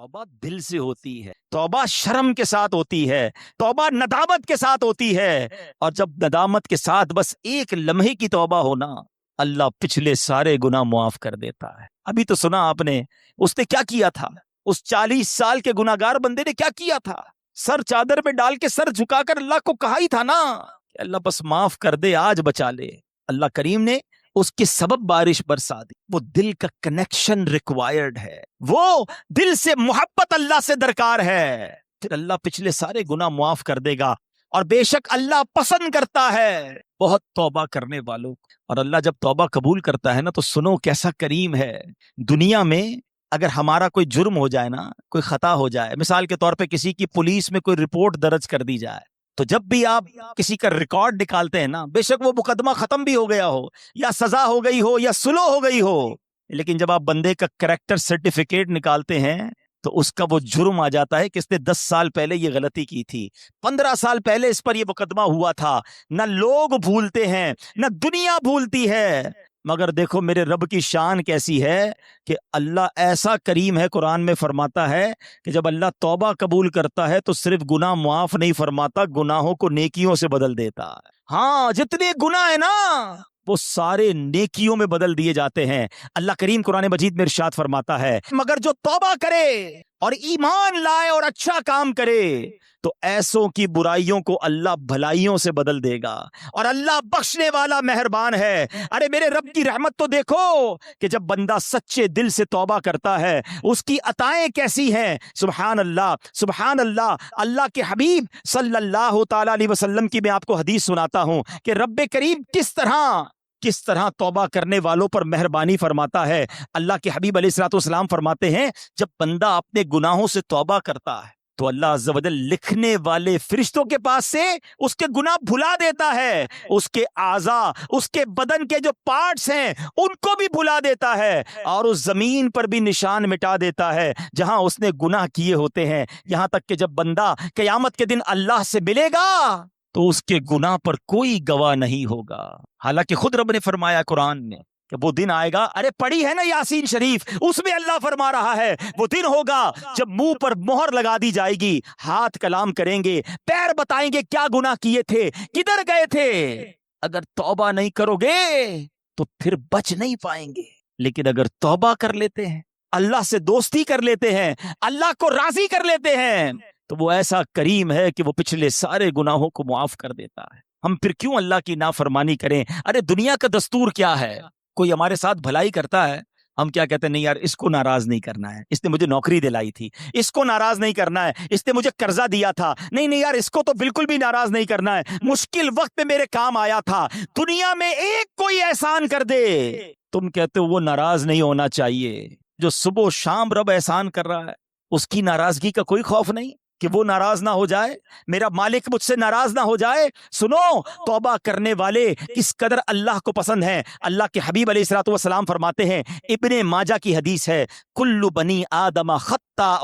توبہ دل سے ہوتی ہے، توبہ شرم کے ساتھ ہوتی ہے، توبہ ندامت کے ساتھ ہوتی ہے، اور جب ندامت کے ساتھ بس ایک لمحے کی توبہ ہونا، اللہ پچھلے سارے گناہ معاف کر دیتا ہے۔ ابھی تو سنا آپ نے اس نے کیا کیا تھا، اس 40 سال کے گناہگار بندے نے کیا کیا تھا، سر چادر پہ ڈال کے سر جھکا کر اللہ کو کہا ہی تھا نا کہ اللہ بس معاف کر دے، آج بچا لے۔ اللہ کریم نے اس کے سبب بارش برسا دی۔ وہ دل کا کنیکشن ریکوائرڈ ہے، وہ دل سے محبت اللہ سے درکار ہے، پھر اللہ پچھلے سارے گناہ معاف کر دے گا۔ اور بے شک اللہ پسند کرتا ہے بہت توبہ کرنے والوں کو، اور اللہ جب توبہ قبول کرتا ہے نا تو سنو کیسا کریم ہے۔ دنیا میں اگر ہمارا کوئی جرم ہو جائے نا، کوئی خطا ہو جائے، مثال کے طور پہ کسی کی پولیس میں کوئی رپورٹ درج کر دی جائے، تو جب بھی آپ کسی کا ریکارڈ نکالتے ہیں نا، بے شک وہ مقدمہ ختم بھی ہو گیا ہو، یا سزا ہو گئی ہو، یا سلو ہو گئی ہو، لیکن جب آپ بندے کا کریکٹر سرٹیفکیٹ نکالتے ہیں تو اس کا وہ جرم آ جاتا ہے کہ اس نے 10 سال پہلے یہ غلطی کی تھی، 15 سال پہلے اس پر یہ مقدمہ ہوا تھا۔ نہ لوگ بھولتے ہیں، نہ دنیا بھولتی ہے، مگر دیکھو میرے رب کی شان کیسی ہے کہ اللہ ایسا کریم ہے، قرآن میں فرماتا ہے کہ جب اللہ توبہ قبول کرتا ہے تو صرف گناہ معاف نہیں فرماتا، گناہوں کو نیکیوں سے بدل دیتا ہے۔ ہاں، جتنے گناہ ہیں نا وہ سارے نیکیوں میں بدل دیے جاتے ہیں۔ اللہ کریم قرآن مجید میں ارشاد فرماتا ہے مگر جو توبہ کرے اور ایمان لائے اور اچھا کام کرے تو ایسوں کی برائیوں کو اللہ بھلائیوں سے بدل دے گا، اور اللہ بخشنے والا مہربان ہے۔ ارے میرے رب کی رحمت تو دیکھو کہ جب بندہ سچے دل سے توبہ کرتا ہے اس کی عطائیں کیسی ہیں، سبحان اللہ سبحان اللہ۔ اللہ کے حبیب صلی اللہ تعالی علیہ وسلم کی میں آپ کو حدیث سناتا ہوں کہ رب کریم کس طرح توبہ کرنے والوں پر مہربانی فرماتا ہے۔ اللہ کے حبیب علیہ الصلوۃ والسلام فرماتے ہیں جب بندہ اپنے گناہوں سے توبہ کرتا ہے تو اللہ عز و جل لکھنے والے فرشتوں کے پاس سے اس کے گناہ بھلا دیتا ہے، اس کے اعضاء، اس کے بدن کے جو پارٹس ہیں ان کو بھی بھلا دیتا ہے، اور اس زمین پر بھی نشان مٹا دیتا ہے جہاں اس نے گناہ کیے ہوتے ہیں، یہاں تک کہ جب بندہ قیامت کے دن اللہ سے ملے گا تو اس کے گناہ پر کوئی گواہ نہیں ہوگا۔ حالانکہ خود رب نے فرمایا قرآن میں کہ وہ دن آئے گا، ارے پڑھی ہے نا یاسین شریف، اس میں اللہ فرما رہا ہے وہ دن ہوگا جب منہ پر مہر لگا دی جائے گی، ہاتھ کلام کریں گے، پیر بتائیں گے کیا گناہ کیے تھے، کدھر گئے تھے۔ اگر توبہ نہیں کرو گے تو پھر بچ نہیں پائیں گے، لیکن اگر توبہ کر لیتے ہیں، اللہ سے دوستی کر لیتے ہیں، اللہ کو راضی کر لیتے ہیں، تو وہ ایسا کریم ہے کہ وہ پچھلے سارے گناہوں کو معاف کر دیتا ہے۔ ہم پھر کیوں اللہ کی نافرمانی کریں؟ ارے دنیا کا دستور کیا ہے، کوئی ہمارے ساتھ بھلائی کرتا ہے، ہم کیا کہتے ہیں، نہیں یار اس کو ناراض نہیں کرنا ہے، اس نے مجھے نوکری دلائی تھی، اس کو ناراض نہیں کرنا ہے، اس نے مجھے قرضہ دیا تھا، نہیں یار اس کو تو بالکل بھی ناراض نہیں کرنا ہے، مشکل وقت میں میرے کام آیا تھا، دنیا میں ایک کوئی احسان کر دے، تم کہتے ہو وہ ناراض نہیں ہونا چاہیے۔ جو صبح و شام رب احسان کر رہا ہے اس کی ناراضگی کا کوئی خوف نہیں کہ وہ ناراض نہ ہو جائے، میرا مالک مجھ سے ناراض نہ ہو جائے۔ سنو توبہ کرنے والے کس قدر اللہ کو پسند ہیں۔ اللہ کے حبیب علیہ الصلوۃ والسلام فرماتے ہیں، ابن ماجہ کی حدیث ہے، کل بنی آدم خطاء،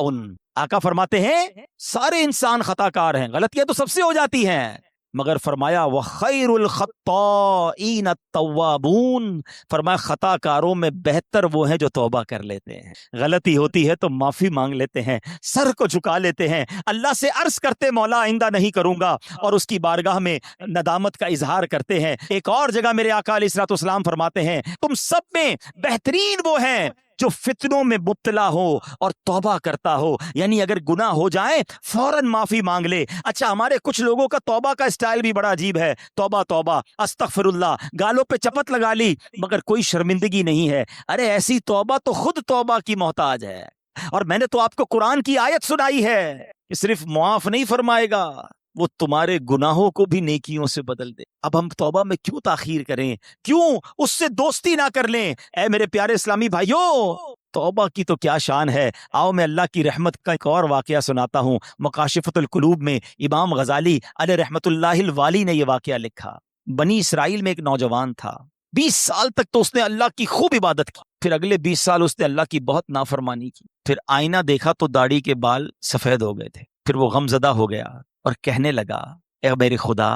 آقا فرماتے ہیں سارے انسان خطا کار ہیں، غلطیاں تو سب سے ہو جاتی ہیں، مگر فرمایا وَخَيْرُ الْخَطَّائِينَ التَّوَّابُونَ، فرمایا خطا کاروں میں بہتر وہ ہیں جو توبہ کر لیتے ہیں، غلطی ہوتی ہے تو معافی مانگ لیتے ہیں، سر کو جھکا لیتے ہیں، اللہ سے عرض کرتے مولا آئندہ نہیں کروں گا، اور اس کی بارگاہ میں ندامت کا اظہار کرتے ہیں۔ ایک اور جگہ میرے آقا علیہ الصلوۃ والسلام فرماتے ہیں تم سب میں بہترین وہ ہیں جو فتنوں میں مبتلا ہو اور توبہ کرتا ہو، یعنی اگر گناہ ہو جائیں فوراً معافی مانگ لے۔ اچھا ہمارے کچھ لوگوں کا توبہ کا اسٹائل بھی بڑا عجیب ہے، توبہ توبہ استغفر اللہ، گالوں پہ چپت لگا لی مگر کوئی شرمندگی نہیں ہے۔ ارے ایسی توبہ تو خود توبہ کی محتاج ہے، اور میں نے تو آپ کو قرآن کی آیت سنائی ہے کہ صرف معاف نہیں فرمائے گا، وہ تمہارے گناہوں کو بھی نیکیوں سے بدل دے۔ اب ہم توبہ میں کیوں تاخیر کریں، کیوں اس سے دوستی نہ کر لیں؟ اے میرے پیارے اسلامی بھائیوں، توبہ کی تو کیا شان ہے۔ آؤ میں اللہ کی رحمت کا ایک اور واقعہ سناتا ہوں۔ مکاشفۃ القلوب میں امام غزالی علیہ رحمت اللہ الوالی نے یہ واقعہ لکھا۔ بنی اسرائیل میں ایک نوجوان تھا، 20 سال تک تو اس نے اللہ کی خوب عبادت کی، پھر اگلے 20 سال اس نے اللہ کی بہت نافرمانی کی، پھر آئینہ دیکھا تو داڑھی کے بال سفید ہو گئے تھے، پھر وہ غمزدہ ہو گیا اور کہنے لگا، اے میرے خدا،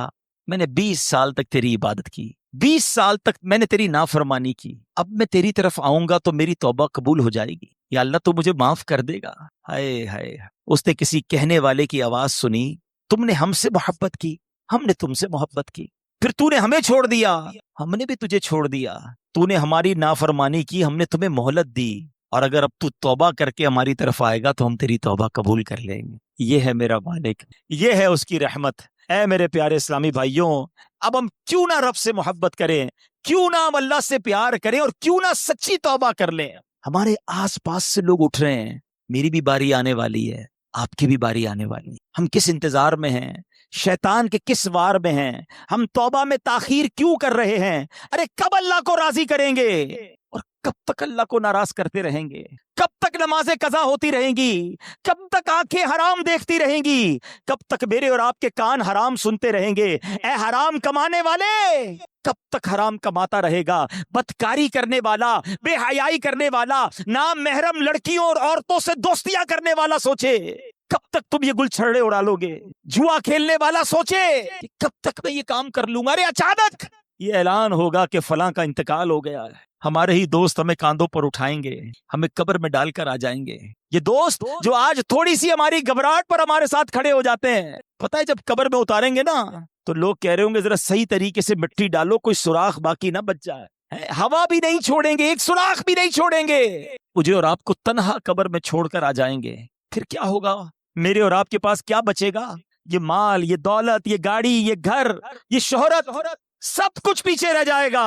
میں نے 20 سال تک تیری عبادت کی، 20 سال تک میں نے تیری نافرمانی کی، اب میں تیری طرف آؤں گا تو میری توبہ قبول ہو جائے گی یا اللہ تو مجھے معاف کر دے گا. ہائے ہائے. اس نے کسی کہنے والے کی آواز سنی, تم نے ہم سے محبت کی, ہم نے تم سے محبت کی, پھر تو نے ہمیں چھوڑ دیا, ہم نے بھی تجھے چھوڑ دیا, تو نے ہماری نافرمانی کی, ہم نے تمہیں مہلت دی, اور اگر اب تو توبہ کر کے ہماری طرف آئے گا تو ہم تیری توبہ قبول کر لیں گے. یہ ہے میرا مالک, یہ ہے اس کی رحمت. اے میرے پیارے اسلامی بھائیوں, اب ہم کیوں نہ رب سے محبت کریں, کیوں نہ ہم اللہ سے پیار کریں, اور کیوں نہ سچی توبہ کر لیں. ہمارے آس پاس سے لوگ اٹھ رہے ہیں, میری بھی باری آنے والی ہے, آپ کی بھی باری آنے والی ہے. ہم کس انتظار میں ہیں, شیطان کے کس وار میں ہیں, ہم توبہ میں تاخیر کیوں کر رہے ہیں؟ ارے کب اللہ کو راضی کریں گے, اور کب تک اللہ کو ناراض کرتے رہیں گے؟ کب تک نمازیں قضا ہوتی رہیں گی؟ کب تک آنکھیں حرام دیکھتی رہیں گی؟ کب تک میرے اور آپ کے کان حرام سنتے رہیں گے؟ اے حرام کمانے والے, کب تک حرام کماتا رہے گا؟ بدکاری کرنے والا, بے حیائی کرنے والا, نام محرم لڑکیوں اور عورتوں سے دوستیاں کرنے والا سوچے کب تک تم یہ گل چھڑے اڑا لو گے؟ جوا کھیلنے والا سوچے کہ کب تک میں یہ کام کر لوں گا؟ ارے اچانک یہ اعلان ہوگا کہ فلاں کا انتقال ہو گیا ہے, ہمارے ہی دوست ہمیں کاندھوں پر اٹھائیں گے, ہمیں قبر میں ڈال کر آ جائیں گے. یہ دوست جو آج تھوڑی سی ہماری گھبراہٹ پر ہمارے ساتھ کھڑے ہو جاتے ہیں, پتہ ہے جب قبر میں اتاریں گے نا تو لوگ کہہ رہے ہوں گے ذرا صحیح طریقے سے مٹی ڈالو, کوئی سوراخ باقی نہ بچ جائے. ہوا بھی نہیں چھوڑیں گے, ایک سوراخ بھی نہیں چھوڑیں گے, مجھے اور آپ کو تنہا قبر میں چھوڑ کر آ جائیں گے. پھر کیا ہوگا؟ میرے اور آپ کے پاس کیا بچے گا؟ یہ مال, یہ دولت, یہ گاڑی, یہ گھر, یہ شہرت, سب کچھ پیچھے رہ جائے گا.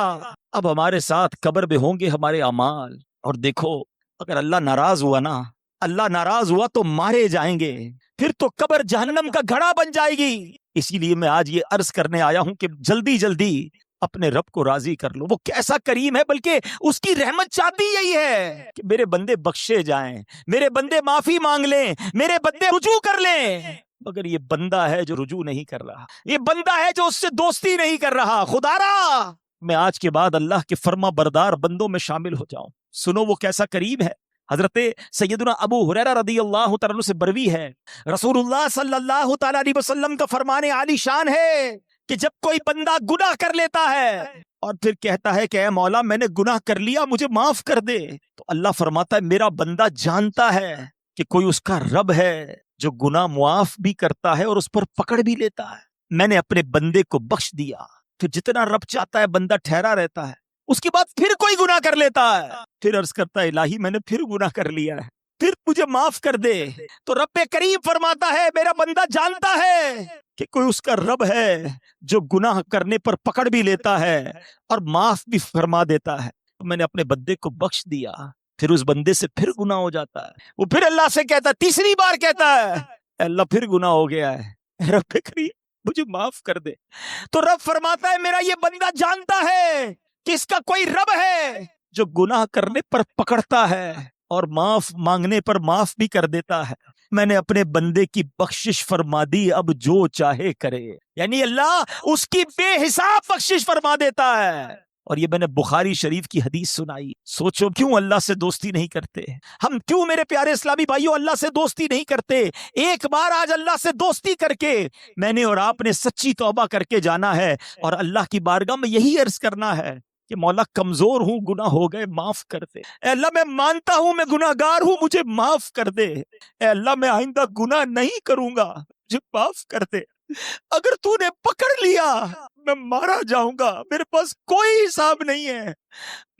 اب ہمارے ساتھ قبر میں ہوں گے ہمارے اعمال. اور دیکھو, اگر اللہ ناراض ہوا نا, اللہ ناراض ہوا تو مارے جائیں گے, پھر تو قبر جہنم کا گھڑا بن جائے گی. اسی لیے میں آج یہ عرض کرنے آیا ہوں کہ جلدی جلدی اپنے رب کو راضی کر لو. وہ کیسا کریم ہے, بلکہ اس کی رحمت چاہتی یہی ہے کہ میرے بندے بخشے جائیں, میرے بندے معافی مانگ لیں, میرے بندے رجوع کر لیں. مگر یہ بندہ ہے جو رجوع نہیں کر رہا, یہ بندہ ہے جو اس سے دوستی نہیں کر رہا. خدا را میں آج کے بعد اللہ کے فرما بردار بندوں میں شامل ہو جاؤں. سنو وہ کیسا کریم ہے. حضرت سیدنا ابو ہریرہ رضی اللہ تعالیٰ عنہ سے بروی ہے, رسول اللہ صلی اللہ تعالیٰ علیہ وسلم کا فرمان عالی شان ہے کہ جب کوئی بندہ گناہ کر لیتا ہے اور پھر کہتا ہے کہ اے مولا میں نے گناہ کر لیا, مجھے معاف کر دے, تو اللہ فرماتا ہے میرا بندہ جانتا ہے کہ کوئی اس کا رب ہے جو گناہ معاف بھی کرتا ہے اور اس پر پکڑ بھی لیتا ہے. میں نے اپنے بندے کو بخش دیا. پھر جتنا رب چاہتا ہے بندہ ٹھہرا رہتا ہے, اس کے بعد پھر کوئی گناہ کر لیتا ہے, پھر عرض کرتا ہے الہی میں نے پھر گناہ کر لیا ہے, پھر مجھے معاف کر دے. تو رب کریم فرماتا ہے میرا بندہ جانتا ہے کہ کوئی اس کا رب ہے جو گناہ کرنے پر پکڑ بھی لیتا ہے اور معاف بھی فرما دیتا ہے. میں نے اپنے بندے کو بخش دیا. پھر اس بندے سے پھر گناہ ہو جاتا ہے, وہ پھر اللہ سے کہتا ہے, تیسری بار کہتا ہے اے اللہ پھر گناہ ہو گیا ہے, اے رب کریم مجھے معاف کر دے. تو رب فرماتا ہے میرا یہ بندہ جانتا ہے کہ اس کا کوئی رب ہے جو گناہ کرنے پر پکڑتا ہے اور معاف مانگنے پر معاف بھی کر دیتا ہے. میں نے اپنے بندے کی بخشش فرما دی, اب جو چاہے کرے. یعنی اللہ اس کی بے حساب بخشش فرما دیتا ہے. اور یہ میں نے بخاری شریف کی حدیث سنائی. سوچو کیوں اللہ سے دوستی نہیں کرتے ہم, کیوں میرے پیارے اسلامی بھائیوں اللہ سے دوستی نہیں کرتے. ایک بار آج اللہ سے دوستی کر کے میں نے اور آپ نے سچی توبہ کر کے جانا ہے, اور اللہ کی بارگاہ میں یہی عرض کرنا ہے کہ مولا کمزور ہوں, گناہ ہو گئے, معاف کر دے. اے اللہ میں مانتا ہوں میں گناہگار ہوں, مجھے معاف کر دے. اے اللہ میں آئندہ گناہ نہیں کروں گا, مجھے معاف کر دے. اگر تو نے پکڑ لیا میں مارا جاؤں گا, میرے پاس کوئی حساب نہیں ہے,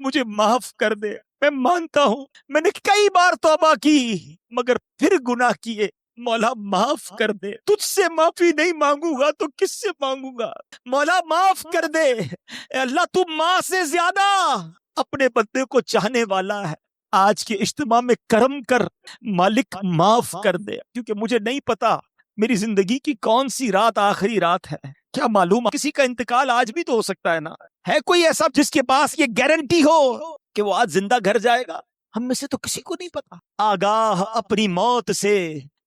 مجھے معاف کر دے. میں مانتا ہوں میں نے کئی بار توبہ کی مگر پھر گناہ کیے, مولا معاف کر دے. تجھ سے معافی نہیں مانگوں گا تو کس سے مانگوں گا؟ مولا معاف کر دے. اے اللہ تو ماں سے زیادہ اپنے بندے کو چاہنے والا ہے. آج کے اجتماع میں کرم کر مالک, معاف کر دے, کیونکہ مجھے نہیں پتا میری زندگی کی کون سی رات آخری رات ہے. کیا معلوم کسی کا انتقال آج بھی تو ہو سکتا ہے نا. ہے کوئی ایسا جس کے پاس یہ گارنٹی ہو کہ وہ آج زندہ گھر جائے گا؟ ہم میں سے تو کسی کو نہیں پتا. آگاہ اپنی موت سے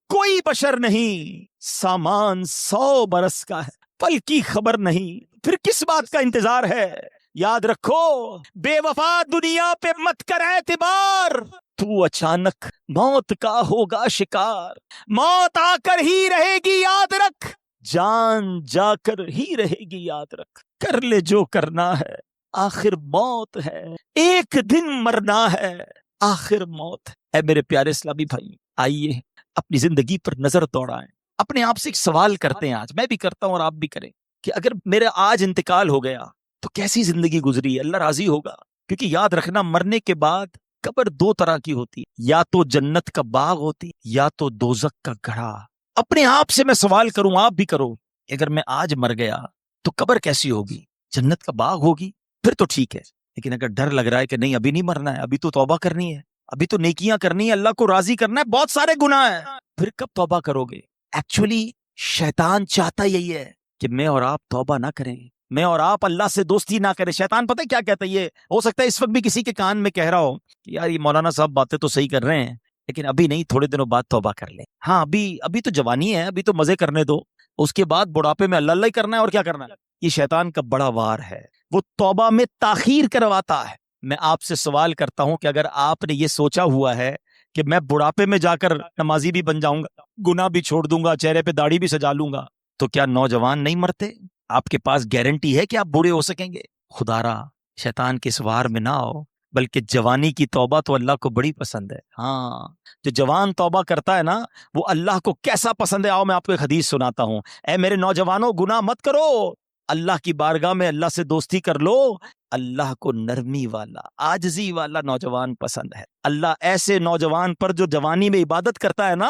کوئی بشر نہیں, سامان 100 برس کا ہے, پل کی خبر نہیں, پھر کس بات کا انتظار ہے؟ یاد رکھو بے وفا دنیا پہ مت کر اعتبار, تو اچانک موت کا ہوگا شکار. موت آ کر ہی رہے گی یاد رکھ, جان جا کر ہی رہے گی یاد رکھ. کر لے جو کرنا ہے, آخر موت ہے, ایک دن مرنا ہے, آخر موت ہے. اے میرے پیارے اسلامی بھائی، آئیے اپنی زندگی پر نظر دوڑائیں، اپنے آپ سے ایک سوال کرتے ہیں، آج میں بھی کرتا ہوں اور آپ بھی کریں کہ اگر میرا آج انتقال ہو گیا تو کیسی زندگی گزری ہے؟ اللہ راضی ہوگا؟ کیونکہ یاد رکھنا، مرنے کے بعد قبر دو طرح کی ہوتی، یا تو جنت کا باغ ہوتی یا تو دوزخ کا گڑھا۔ اپنے آپ سے میں سوال کروں، آپ بھی کرو، اگر میں آج مر گیا تو قبر کیسی ہوگی؟ جنت کا باغ ہوگی؟ پھر تو ٹھیک ہے، لیکن اگر ڈر لگ رہا ہے کہ نہیں ابھی نہیں مرنا ہے، ابھی تو توبہ کرنی ہے، ابھی تو نیکیاں کرنی ہے، اللہ کو راضی کرنا ہے، بہت سارے گناہ ہیں، پھر کب توبہ کرو گے؟ ایکچولی شیطان چاہتا یہی ہے کہ میں اور آپ توبہ نہ کریں، میں اور آپ اللہ سے دوستی نہ کریں۔ شیطان پتہ ہے کیا کہتا ہے؟ یہ ہو سکتا ہے اس وقت بھی کسی کے کان میں کہہ رہا ہو کہ یار یہ مولانا صاحب باتیں تو صحیح کر رہے ہیں، لیکن ابھی نہیں، تھوڑے دنوں بعد توبہ کر لیں۔ ہاں ابھی تو جوانی ہے، ابھی تو مزے کرنے دو، اس کے بعد بڑھاپے میں اللہ اللہ ہی کرنا ہے اور کیا کرنا ہے۔ یہ شیطان کا بڑا وار ہے، وہ توبہ میں تاخیر کرواتا ہے۔ میں آپ سے سوال کرتا ہوں کہ اگر آپ نے یہ سوچا ہوا ہے کہ میں بڑھاپے میں جا کر نمازی بھی بن جاؤں گا، گناہ بھی چھوڑ دوں گا، چہرے پہ داڑھی بھی سجا لوں گا، تو کیا نوجوان نہیں مرتے؟ آپ کے پاس گارنٹی ہے کہ آپ بوڑھے ہو سکیں گے؟ خدا را شیطان کے اس وار میں نہ آؤ، بلکہ جوانی کی توبہ تو اللہ کو بڑی پسند ہے۔ ہاں، جو جوان توبہ کرتا ہے نا، وہ اللہ کو کیسا پسند ہے۔ آؤ میں آپ کو ایک حدیث سناتا ہوں۔ اے میرے نوجوانوں، گناہ مت کرو، اللہ کی بارگاہ میں اللہ سے دوستی کر لو۔ اللہ کو نرمی والا، عاجزی والا نوجوان پسند ہے۔ اللہ ایسے نوجوان پر جو جوانی میں عبادت کرتا ہے نا،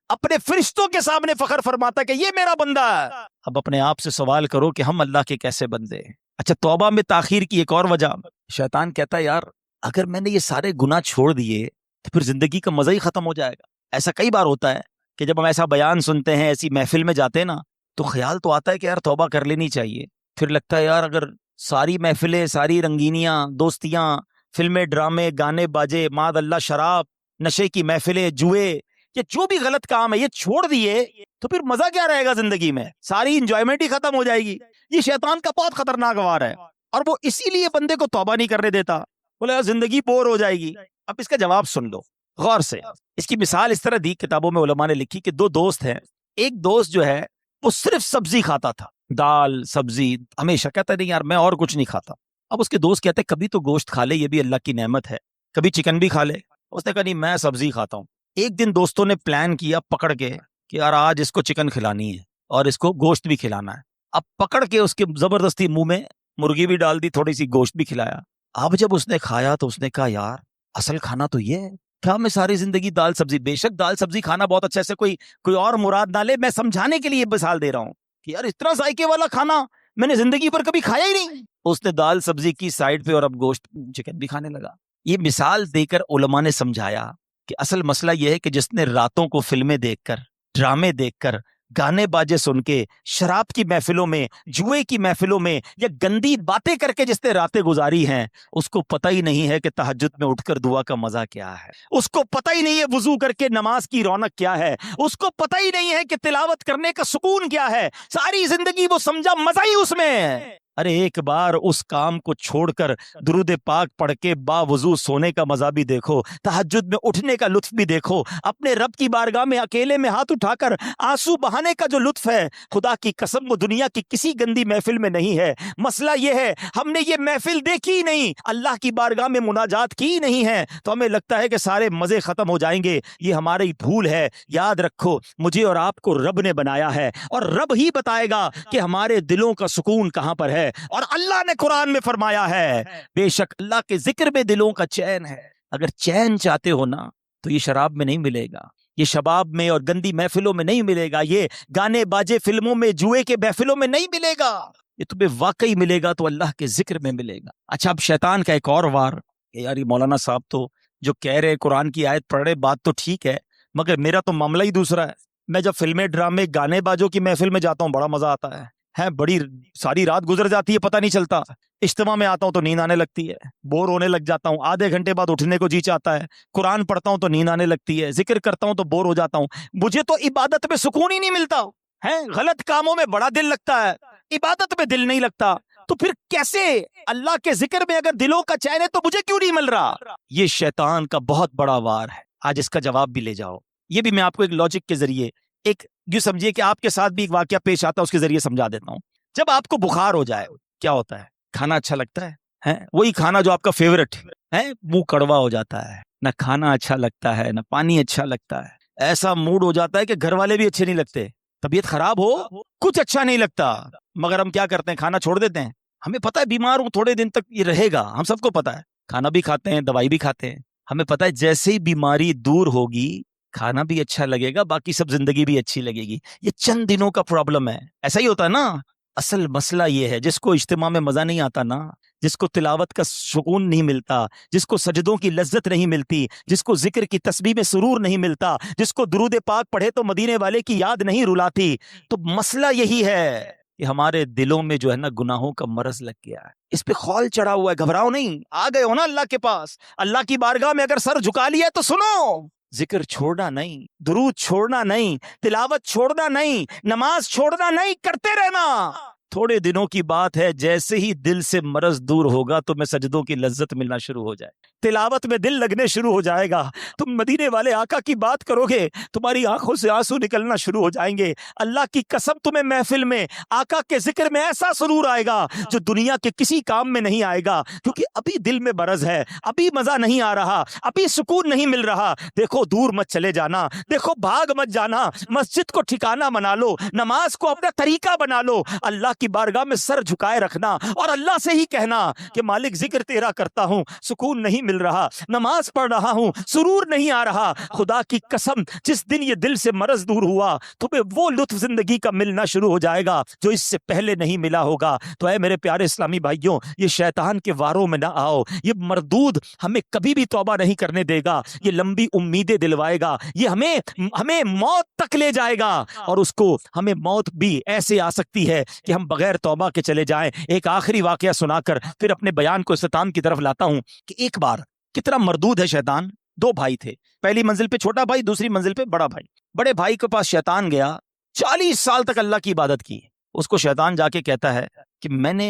اپنے فرشتوں کے سامنے فخر فرماتا ہے کہ یہ میرا بندہ ہے۔ اب اپنے آپ سے سوال کرو کہ ہم اللہ کے کیسے بندے ہیں۔ اچھا، توبہ میں تاخیر کی ایک اور وجہ، شیطان کہتا ہے یار اگر میں نے یہ سارے گناہ چھوڑ دیے تو پھر زندگی کا مزہ ہی ختم ہو جائے گا۔ ایسا کئی بار ہوتا ہے کہ جب ہم ایسا بیان سنتے ہیں، ایسی محفل میں جاتے ہیں نا، تو خیال تو آتا ہے کہ یار توبہ کر لینی چاہیے، پھر لگتا ہے یار اگر ساری محفلیں، ساری رنگینیاں، دوستیاں، فلمیں، ڈرامے، گانے باجے، معاذ اللہ شراب، نشے کی محفلیں، جوئے، یہ جو بھی غلط کام ہے یہ چھوڑ دیے تو پھر مزہ کیا رہے گا زندگی میں؟ ساری انجوائمنٹ ہی ختم ہو جائے گی۔ یہ شیطان کا بہت خطرناک وار ہے، اور وہ اسی لیے بندے کو توبہ نہیں کرنے دیتا، بولے یار زندگی بور ہو جائے گی۔ اب اس کا جواب سن لو غور سے۔ اس کی مثال اس طرح دی، کتابوں میں علماء نے لکھی کہ دو دوست ہیں، ایک دوست جو ہے وہ صرف سبزی کھاتا تھا، دال سبزی، ہمیشہ کہتا نہیں یار میں اور کچھ نہیں کھاتا۔ اب اس کے دوست کہتے کبھی تو گوشت کھا لے، یہ بھی اللہ کی نعمت ہے، کبھی چکن بھی کھا لے۔ اس نے کہا نہیں میں سبزی کھاتا ہوں۔ ایک دن دوستوں نے پلان کیا پکڑ کے کہ یار آج اس کو چکن کھلانی ہے اور اس کو گوشت بھی کھلانا ہے۔ اب پکڑ کے اس کے زبردستی منہ میں مرغی بھی ڈال دی، تھوڑی سی گوشت بھی کھلایا۔ اب جب اس نے کھایا تو اس نے کہا یار اصل کھانا تو یہ ہے، کیا میں ساری زندگی دال سبزی؟ بے شک دال سبزی کھانا بہت اچھا ہے، سے کوئی اور مراد نہ لے، میں سمجھانے کے لیے مثال دے رہا ہوں کہ یار اتنا ذائقے والا کھانا میں نے زندگی پر کبھی کھایا ہی نہیں۔ اس نے دال سبزی کی سائڈ پہ اور اب گوشت چکن بھی کھانے لگا۔ یہ مثال دے کر علماء نے سمجھایا کہ اصل مسئلہ یہ ہے کہ جس نے راتوں کو فلمیں دیکھ کر، ڈرامے دیکھ کر، گانے باجے سن کے، شراب کی محفلوں میں، جوئے کی محفلوں میں، یا گندی باتیں کر کے جس نے راتیں گزاری ہیں، اس کو پتہ ہی نہیں ہے کہ تہجد میں اٹھ کر دعا کا مزہ کیا ہے، اس کو پتہ ہی نہیں ہے وضو کر کے نماز کی رونق کیا ہے، اس کو پتہ ہی نہیں ہے کہ تلاوت کرنے کا سکون کیا ہے۔ ساری زندگی وہ سمجھا مزہ ہی اس میں ہے۔ ارے ایک بار اس کام کو چھوڑ کر درود پاک پڑھ کے باوضو سونے کا مزہ بھی دیکھو، تہجد میں اٹھنے کا لطف بھی دیکھو، اپنے رب کی بارگاہ میں اکیلے میں ہاتھ اٹھا کر آنسو بہانے کا جو لطف ہے، خدا کی قسم وہ دنیا کی کسی گندی محفل میں نہیں ہے۔ مسئلہ یہ ہے ہم نے یہ محفل دیکھی ہی نہیں، اللہ کی بارگاہ میں مناجات کی ہی نہیں ہے، تو ہمیں لگتا ہے کہ سارے مزے ختم ہو جائیں گے۔ یہ ہماری بھول ہے۔ یاد رکھو مجھے اور آپ کو رب نے بنایا ہے، اور رب ہی بتائے گا کہ ہمارے دلوں کا سکون کہاں پر ہے۔ اور اللہ نے قرآن میں فرمایا ہے بے شک اللہ کے ذکر میں دلوں کا چین ہے۔ اگر چین چاہتے ہو نا تو یہ شراب میں نہیں ملے گا، یہ شباب میں اور گندی محفلوں میں نہیں ملے گا، یہ گانے باجے فلموں میں، جوئے کے محفلوں میں نہیں ملے گا۔ یہ تمہیں واقعی ملے گا تو اللہ کے ذکر میں ملے گا۔ اچھا، اب شیطان کا ایک اور وار کہ یار یہ مولانا صاحب تو جو کہہ رہے قرآن کی آیت پڑھ رہے، بات تو ٹھیک ہے، مگر میرا تو معاملہ ہی دوسرا ہے۔ میں جب فلمیں، ڈرامے، گانے بازوں کی محفل میں جاتا ہوں بڑا مزہ آتا ہے، بڑی ساری رات گزر جاتی ہے پتہ نہیں چلتا۔ اجتماع میں آتا ہوں تو نیند آنے لگتی ہے، بور ہونے لگ جاتا ہوں، آدھے گھنٹے بعد اٹھنے کو جی چاہتا ہے، قرآن پڑھتا ہوں تو نیند آنے لگتی ہے، ذکر کرتا ہوں تو بور ہو جاتا ہوں، مجھے تو عبادت میں سکون ہی نہیں ملتا ہے۔ غلط کاموں میں بڑا دل لگتا ہے، عبادت میں دل نہیں لگتا، تو پھر کیسے اللہ کے ذکر میں اگر دلوں کا چین ہے تو مجھے کیوں نہیں مل رہا؟ یہ شیطان کا بہت بڑا وار ہے۔ آج اس کا جواب بھی لے جاؤ۔ یہ بھی میں آپ کو ایک لاجک کے ذریعے، ایک یوں سمجھیے کہ آپ کے ساتھ بھی ایک واقعہ پیش آتا ہے، اس کے ذریعے سمجھا دیتا ہوں۔ جب آپ کو بخار ہو جائے کیا ہوتا ہے؟ کھانا اچھا لگتا ہے، وہی کھانا جو آپ کا فیورٹ ہے، منہ کڑوا ہو جاتا ہے، نہ کھانا اچھا لگتا ہے نہ پانی اچھا لگتا ہے. ایسا موڈ ہو جاتا ہے کہ گھر والے بھی اچھے نہیں لگتے, طبیعت خراب ہو کچھ اچھا نہیں لگتا, مگر ہم کیا کرتے ہیں, کھانا چھوڑ دیتے ہیں. ہمیں پتا ہے بیمار ہوں تھوڑے دن تک یہ رہے گا, ہم سب کو پتا ہے, کھانا بھی کھاتے ہیں دوائی بھی کھاتے ہیں. ہمیں پتا ہے جیسے ہی بیماری دور ہوگی کھانا بھی اچھا لگے گا, باقی سب زندگی بھی اچھی لگے گی. یہ چند دنوں کا پرابلم ہے, ایسا ہی ہوتا ہے نا. اصل مسئلہ یہ ہے جس کو اجتماع میں مزہ نہیں آتا نا, جس کو تلاوت کا سکون نہیں ملتا, جس کو سجدوں کی لذت نہیں ملتی, جس کو ذکر کی تسبیح میں سرور نہیں ملتا, جس کو درود پاک پڑھے تو مدینے والے کی یاد نہیں رلاتی, تو مسئلہ یہی ہے کہ ہمارے دلوں میں جو ہے نا گناہوں کا مرض لگ گیا ہے, اس پہ خول چڑھا ہوا ہے. گھبراؤ نہیں, آ گئے ہو نا اللہ کے پاس, اللہ کی بارگاہ میں اگر سر جھکا لیا تو سنو, ذکر چھوڑنا نہیں, درود چھوڑنا نہیں, تلاوت چھوڑنا نہیں, نماز چھوڑنا نہیں, کرتے رہنا. تھوڑے دنوں کی بات ہے, جیسے ہی دل سے مرض دور ہوگا تو میں سجدوں کی لذت ملنا شروع ہو جائے, تلاوت میں دل لگنے شروع ہو جائے گا, تم مدینے والے آقا کی بات کرو گے, تمہاری آنکھوں سے آنسو نکلنا شروع ہو جائیں گے. اللہ کی قسم تمہیں محفل میں آقا کے ذکر میں ایسا سرور آئے گا جو دنیا کے کسی کام میں نہیں آئے گا, کیونکہ ابھی دل میں مرض ہے, ابھی مزہ نہیں آ رہا, ابھی سکون نہیں مل رہا. دیکھو دور مت چلے جانا, دیکھو بھاگ مت جانا, مسجد کو ٹھکانہ بنا لو, نماز کو اپنا طریقہ بنا لو, اللہ کی بارگاہ میں سر جھکائے رکھنا اور اللہ سے ہی کہنا کہ مالک ذکر تیرا کرتا ہوں, سکون نہیں مل رہا, نماز پڑھ رہا ہوں, سرور نہیں آ رہا. خدا کی قسم جس دن یہ دل سے مرض دور ہوا تمہیں وہ لطف زندگی کا ملنا شروع ہو جائے گا جو اس سے پہلے نہیں ملا ہوگا. تو اے میرے پیارے اسلامی بھائیوں, یہ شیطان کے واروں میں نہ آؤ, یہ مردود ہمیں کبھی بھی توبہ نہیں کرنے دے گا, یہ لمبی امیدیں دلوائے گا, یہ ہمیں موت تک لے جائے گا, اور اس کو ہمیں موت بھی ایسے آ سکتی ہے کہ ہم بغیر توبہ کے چلے جائیں. ایک آخری واقعہ سنا کر پھر اپنے بیان کو اختتام کی طرف لاتا ہوں کہ ایک بار کتنا مردود ہے شیطان. دو بھائی تھے, پہلی منزل پہ چھوٹا بھائی, دوسری منزل پہ بڑا بھائی. بڑے بھائی کے پاس شیطان گیا, 40 سال تک اللہ کی عبادت کی. اس کو شیطان جا کے کہتا ہے کہ میں نے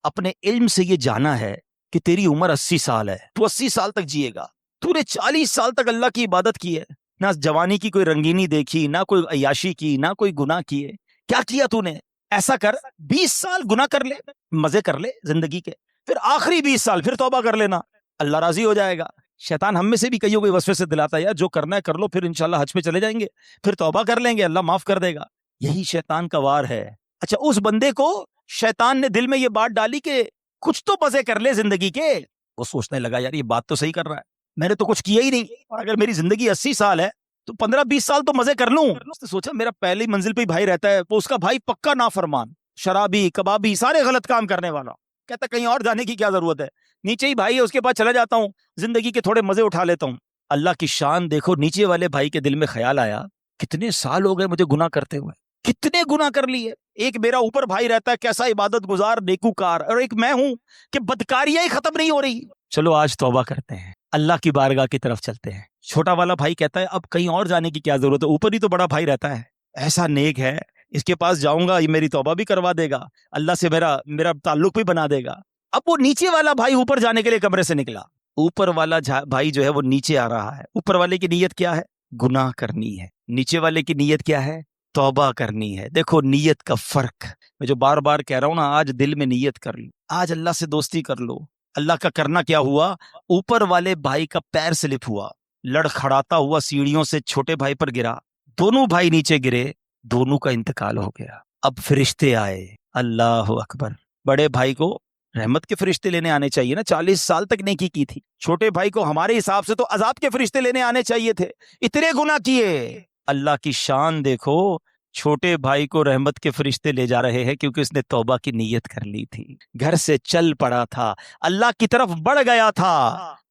اپنے علم سے یہ جانا ہے کہ تیری عمر 80 سال ہے, تو 80 سال تک جیے گا, تو نے 40 سال تک اللہ کی عبادت کی ہے, نہ جوانی کی کوئی رنگینی دیکھی, نہ کوئی عیاشی کی, نہ کوئی گناہ کیے, کیا کیا تو نے؟ ایسا کر 20 سال گناہ کر لے, مزے کر لے زندگی کے, پھر آخری 20 سال پھر توبہ کر لینا, اللہ راضی ہو جائے گا. شیطان ہم میں سے بھی کئیوں کو وسوسے سے دلاتا ہے, یار جو کرنا ہے کر لو, پھر انشاءاللہ حج پہ چلے جائیں گے, پھر توبہ کر لیں گے, اللہ معاف کر دے گا. یہی شیطان کا وار ہے. اچھا, اس بندے کو شیطان نے دل میں یہ بات ڈالی کہ کچھ تو مزے کر لے زندگی کے. وہ سوچنے لگا یار یہ بات تو صحیح کر رہا ہے, میں نے تو کچھ کیا ہی نہیں, اور اگر میری زندگی 80 سال ہے تو 15-20 سال تو مزے کر لوں. اس نے سوچا میرا پہلی منزل پہ ہی بھائی رہتا ہے, وہ اس کا بھائی پکا نافرمان, شرابی, کبابی, سارے غلط کام کرنے والا. کہتا کہیں اور جانے کی کیا ضرورت ہے, نیچے ہی بھائی ہے اس کے پاس چلا جاتا ہوں, زندگی کے تھوڑے مزے اٹھا لیتا ہوں. اللہ کی شان دیکھو, نیچے والے بھائی کے دل میں خیال آیا کتنے سال ہو گئے مجھے گناہ کرتے ہوئے, کتنے گناہ کر لیے. ایک میرا اوپر بھائی رہتا ہے کیسا عبادت گزار نیکوکار, اور ایک میں ہوں کہ بدکاریاں ہی ختم نہیں ہو رہی. چلو آج توبہ کرتے ہیں, اللہ کی بارگاہ کی طرف چلتے ہیں. چھوٹا والا بھائی کہتا ہے اب کہیں اور جانے کی کیا ضرورت ہے, اوپر ہی تو بڑا بھائی رہتا ہے, ایسا نیک ہے, اس کے پاس جاؤں گا یہ میری توبہ بھی کروا دے گا, اللہ سے میرا تعلق بھی بنا دے گا. اب وہ نیچے والا بھائی اوپر جانے کے لیے کمرے سے نکلا, اوپر والا بھائی جو ہے وہ نیچے آ رہا ہے. اوپر والے کی نیت کیا ہے؟ گناہ کرنی ہے. نیچے والے کی نیت کیا ہے؟ توبہ کرنی ہے. دیکھو نیت کا فرق, میں جو بار بار کہہ رہا ہوں نا, آج دل میں نیت کر لو, آج اللہ سے دوستی کر لو. اللہ کا کرنا کیا ہوا, اوپر والے بھائی کا پیر سلپ ہوا, لڑکھڑاتا ہوا سیڑھیوں سے چھوٹے بھائی پر گرا, دونوں بھائی نیچے گرے, دونوں کا انتقال ہو گیا. اب فرشتے آئے, اللہ اکبر. بڑے بھائی کو رحمت کے فرشتے لینے آنے چاہیے نا, 40 سال تک نیکی کی تھی. چھوٹے بھائی کو ہمارے حساب سے تو عذاب کے فرشتے لینے آنے چاہیے تھے, اتنے گناہ کیے. اللہ کی شان دیکھو, چھوٹے بھائی کو رحمت کے فرشتے لے جا رہے ہیں کیونکہ اس نے توبہ کی نیت کر لی تھی, گھر سے چل پڑا تھا, اللہ کی طرف بڑھ گیا تھا.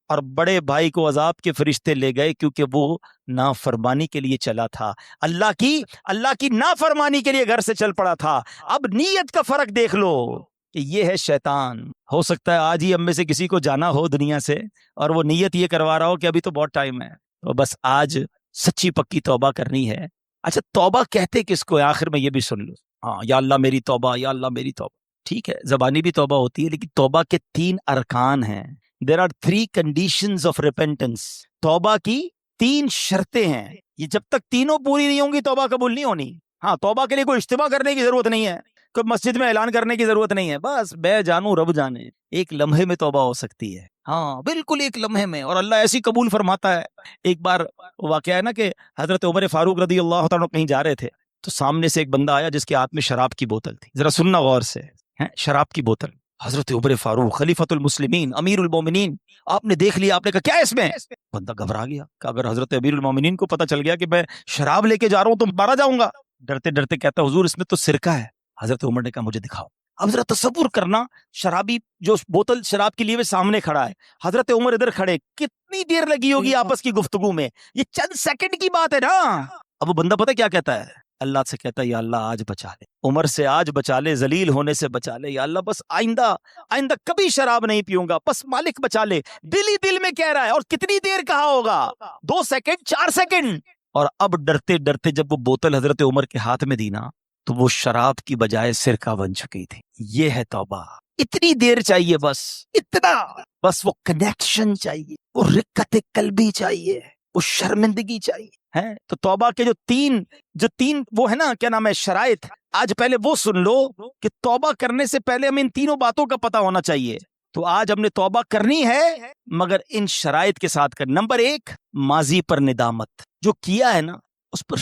اور بڑے بھائی کو عذاب کے فرشتے لے گئے کیونکہ وہ نافرمانی کے لیے چلا تھا, اللہ کی نافرمانی کے لیے گھر سے چل پڑا تھا. اب نیت کا فرق دیکھ لو کہ یہ ہے شیطان. ہو سکتا ہے آج ہی ہم میں سے کسی کو جانا ہو دنیا سے اور وہ نیت یہ کروا رہا ہو کہ ابھی تو بہت ٹائم ہے, تو بس آج سچی پکی توبہ کرنی ہے. اچھا توبہ کہتے کس کو ہے آخر میں یہ بھی سن لو. ہاں, یا اللہ میری توبہ, یا اللہ میری توبہ, ٹھیک ہے زبانی بھی توبہ ہوتی ہے, لیکن توبہ کے 3 ارکان ہیں. There are 3 conditions of repentance. توبہ کی 3 شرطیں ہیں, یہ جب تک تینوں پوری نہیں ہوں گی توبہ قبول نہیں ہونی. ہاں, توبہ کے لیے کوئی اجتماع کرنے کی ضرورت نہیں ہے, کوئی مسجد میں اعلان کرنے کی ضرورت نہیں ہے, بس بے جانو رب جانے, ایک لمحے میں توبہ ہو سکتی ہے. ہاں بالکل ایک لمحے میں، اور اللہ ایسی قبول فرماتا ہے. ایک بار واقعہ ہے نا کہ حضرت عمر فاروق رضی اللہ تعالیٰ کہیں جا رہے تھے تو سامنے سے ایک بندہ آیا جس کے ہاتھ میں شراب کی بوتل تھی. ذرا سننا غور سے، شراب کی بوتل. حضرت عمر فاروق خلیفۃ المسلمین امیر المومنین، آپ نے دیکھ لیا، آپ نے کہا کیا ہے اس میں؟ بندہ گھبرا گیا کہ اگر حضرت امیر المومنین کو پتہ چل گیا کہ میں شراب لے کے جا رہا ہوں تو مارا جاؤں گا. ڈرتے ڈرتے کہتا حضور اس میں تو سرکہ ہے. حضرت عمر نے کہا مجھے دکھاؤ. اب ذرا تصور کرنا، شرابی جو بوتل شراب کے لیے وہ سامنے کھڑا ہے، حضرت عمر ادھر کھڑے، کتنی دیر لگی ہوگی آپس کی گفتگو میں؟ یہ چند سیکنڈ کی بات ہے نا. اب وہ بندہ پتہ کیا کہتا ہے؟ اللہ سے کہتا ہے یا اللہ آج بچا لے، عمر سے آج بچا لے، ذلیل ہونے سے بچا لے یا اللہ، بس آئندہ کبھی شراب نہیں پیوں گا، بس مالک بچا لے. دل ہی دل میں کہہ رہا ہے، اور کتنی دیر کہا ہوگا؟ 2 سیکنڈ 4 سیکنڈ. اور اب ڈرتے ڈرتے جب وہ بوتل حضرت عمر کے ہاتھ میں دی نا تو وہ شراب کی بجائے سرکہ بن چکی تھی. یہ ہے توبہ. اتنی دیر چاہیے، بس اتنا، بس وہ کنیکشن چاہیے، وہ رقت قلبی چاہیے، وہ شرمندگی چاہیے. ہے تو توبہ کے جو تین وہ ہے نا، کیا نام ہے، شرائط، آج پہلے وہ سن لو کہ توبہ کرنے سے پہلے ہمیں ان تینوں باتوں کا پتہ ہونا چاہیے. تو آج ہم نے توبہ کرنی ہے مگر ان شرائط کے ساتھ کر. نمبر 1، ماضی پر ندامت، جو کیا ہے نا اس پر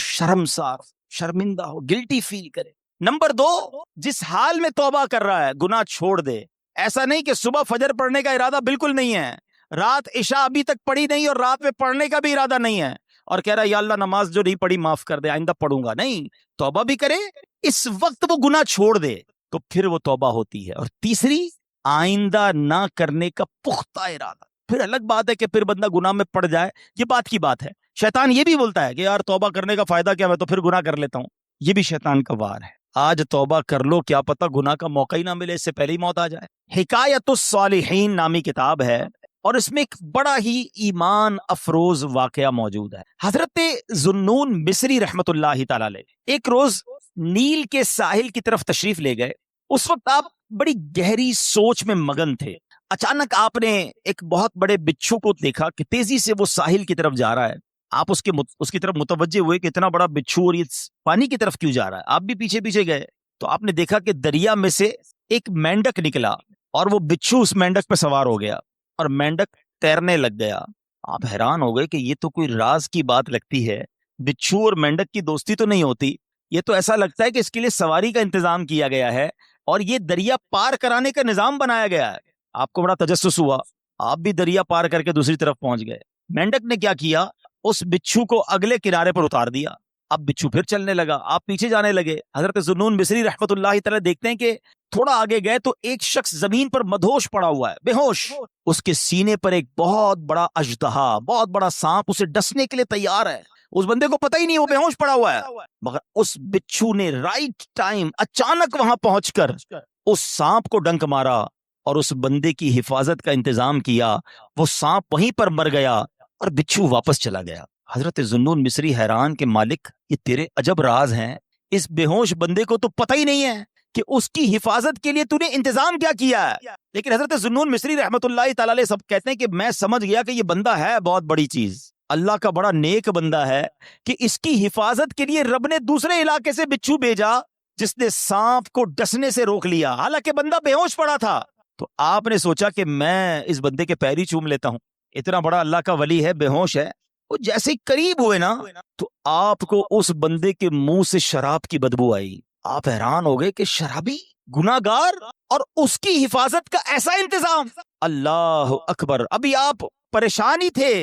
شرمندہ ہو، گلٹی فیل کرے. نمبر 2، جس حال میں توبہ کر رہا ہے گناہ چھوڑ دے. ایسا نہیں کہ صبح فجر پڑھنے کا ارادہ بالکل نہیں ہے، رات عشاء ابھی تک پڑھی نہیں اور رات میں پڑھنے کا بھی ارادہ نہیں ہے، اور کہہ رہا ہے یا اللہ نماز جو نہیں پڑھی معاف کر دے، آئندہ پڑھوں گا. نہیں، توبہ بھی کرے، اس وقت وہ گناہ چھوڑ دے تو پھر وہ توبہ ہوتی ہے. اور تیسری، آئندہ نہ کرنے کا پختہ ارادہ. پھر الگ بات ہے کہ پھر بندہ گناہ میں پڑ جائے، یہ بات کی بات ہے. شیطان یہ بھی بولتا ہے کہ یار توبہ کرنے کا فائدہ کیا، میں تو پھر گناہ کر لیتا ہوں. یہ بھی شیطان کا وار ہے. آج توبہ کر لو، کیا پتہ گناہ کا موقع ہی نہ ملے، اس سے پہلے ہی موت آ جائے. حکایت الصالحین نامی کتاب ہے اور اس میں ایک بڑا ہی ایمان افروز واقعہ موجود ہے. حضرت ذوالنون مصری رحمت اللہ تعالی علیہ ایک روز نیل کے ساحل کی طرف تشریف لے گئے. اس وقت آپ بڑی گہری سوچ میں مگن تھے. اچانک آپ نے ایک بہت بڑے بچھو کو دیکھا کہ تیزی سے وہ ساحل کی طرف جا رہا ہے. آپ اس کی طرف متوجہ ہوئے کہ اتنا بڑا بچھو اور یہ پانی کی طرف کیوں جا رہا ہے. آپ بھی پیچھے پیچھے گئے تو آپ نے دیکھا کہ دریا میں سے ایک مینڈک نکلا اور وہ بچھو اس مینڈک پہ سوار ہو گیا اور مینڈک تیرنے لگ گیا. آپ حیران ہو گئے کہ یہ تو کوئی راز کی بات لگتی ہے، بچھو اور مینڈک کی دوستی تو نہیں ہوتی، یہ تو ایسا لگتا ہے کہ اس کے لیے سواری کا انتظام کیا گیا ہے اور یہ دریا پار کرانے کا نظام بنایا گیا ہے. آپ کو بڑا تجسس ہوا، آپ بھی دریا پار کر کے دوسری طرف پہنچ گئے. مینڈک نے کیا کیا، اس بچھو کو اگلے کنارے پر اتار دیا. اب بچھو پھر چلنے لگا، آپ پیچھے جانے لگے. حضرت ذوالنون مصری رحمت اللہ تعالی دیکھتے ہیں کہ تھوڑا آگے گئے تو ایک شخص زمین پر مدہوش پڑا ہوا ہے، بے ہوش. اس کے سینے پر ایک بہت بڑا اژدہا، بہت بڑا سانپ اسے ڈسنے کے لیے تیار ہے. اس بندے کو پتہ ہی نہیں وہ بے ہوش پڑا ہوا ہے، مگر اس بچھو نے رائٹ ٹائم اچانک وہاں پہنچ کر اس سانپ کو ڈنک مارا اور اس بندے کی حفاظت کا انتظام کیا. وہ سانپ وہیں پر مر گیا اور بچھو واپس چلا گیا. حضرت ذوالنون مصری حیران کہ مالک یہ تیرے عجب راز ہیں، اس بے ہوش بندے کو تو پتہ ہی نہیں ہے کہ اس کی حفاظت کے لیے تو نے انتظام کیا کیا ہے. لیکن حضرت ذوالنون مصری رحمت اللہ تعالی علیہ سب کہتے ہیں کہ میں سمجھ گیا کہ یہ بندہ ہے بہت بڑی چیز، اللہ کا بڑا نیک بندہ ہے کہ اس کی حفاظت کے لیے رب نے دوسرے علاقے سے بچھو بھیجا جس نے سانپ کو ڈسنے سے روک لیا، حالانکہ بندہ بے ہوش پڑا تھا. تو آپ نے سوچا کہ میں اس بندے کے پیر ہی چوم لیتا ہوں، اتنا بڑا اللہ کا ولی ہے، بے ہوش ہے. وہ جیسے قریب ہوئے نا تو آپ کو اس بندے کے منہ سے شراب کی بدبو آئی. آپ حیران ہو گئے کہ شرابی، گناہگار، اور اس کی حفاظت کا ایسا انتظام. اللہ اکبر. ابھی آپ پریشان ہی تھے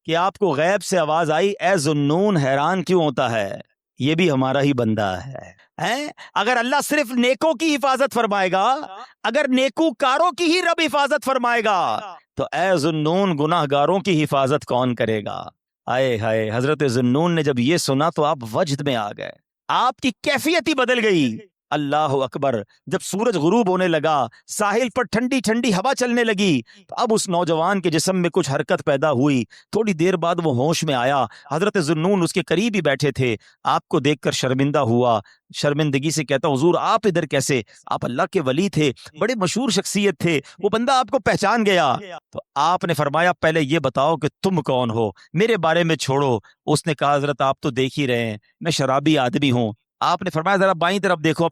کہ آپ کو غیب سے آواز آئی، اے ذوالنون حیران کیوں ہوتا ہے، یہ بھی ہمارا ہی بندہ ہے. اگر اللہ صرف نیکوں کی حفاظت فرمائے گا، اگر نیکوکاروں کی ہی رب حفاظت فرمائے گا تو اے ذوالنون گناہگاروں کی حفاظت کون کرے گا. آئے ہائے. حضرت ذوالنون نے جب یہ سنا تو آپ وجد میں آ گئے، آپ کی کیفیت ہی بدل گئی. اللہ اکبر. جب سورج غروب ہونے لگا، ساحل پر ٹھنڈی ٹھنڈی ہوا چلنے لگی تو اب اس نوجوان کے جسم میں کچھ حرکت پیدا ہوئی. تھوڑی دیر بعد وہ ہوش میں آیا. حضرت ذوالنون اس کے قریب ہی بیٹھے تھے. آپ کو دیکھ کر شرمندہ ہوا، شرمندگی سے کہتا حضور آپ ادھر کیسے؟ آپ اللہ کے ولی تھے، بڑے مشہور شخصیت تھے، وہ بندہ آپ کو پہچان گیا. تو آپ نے فرمایا پہلے یہ بتاؤ کہ تم کون ہو، میرے بارے میں چھوڑو. اس نے کہا حضرت آپ تو دیکھ ہی رہے ہیں میں شرابی آدمی ہوں. آپ نے فرمایا ذرا بائیں طرف دیکھو،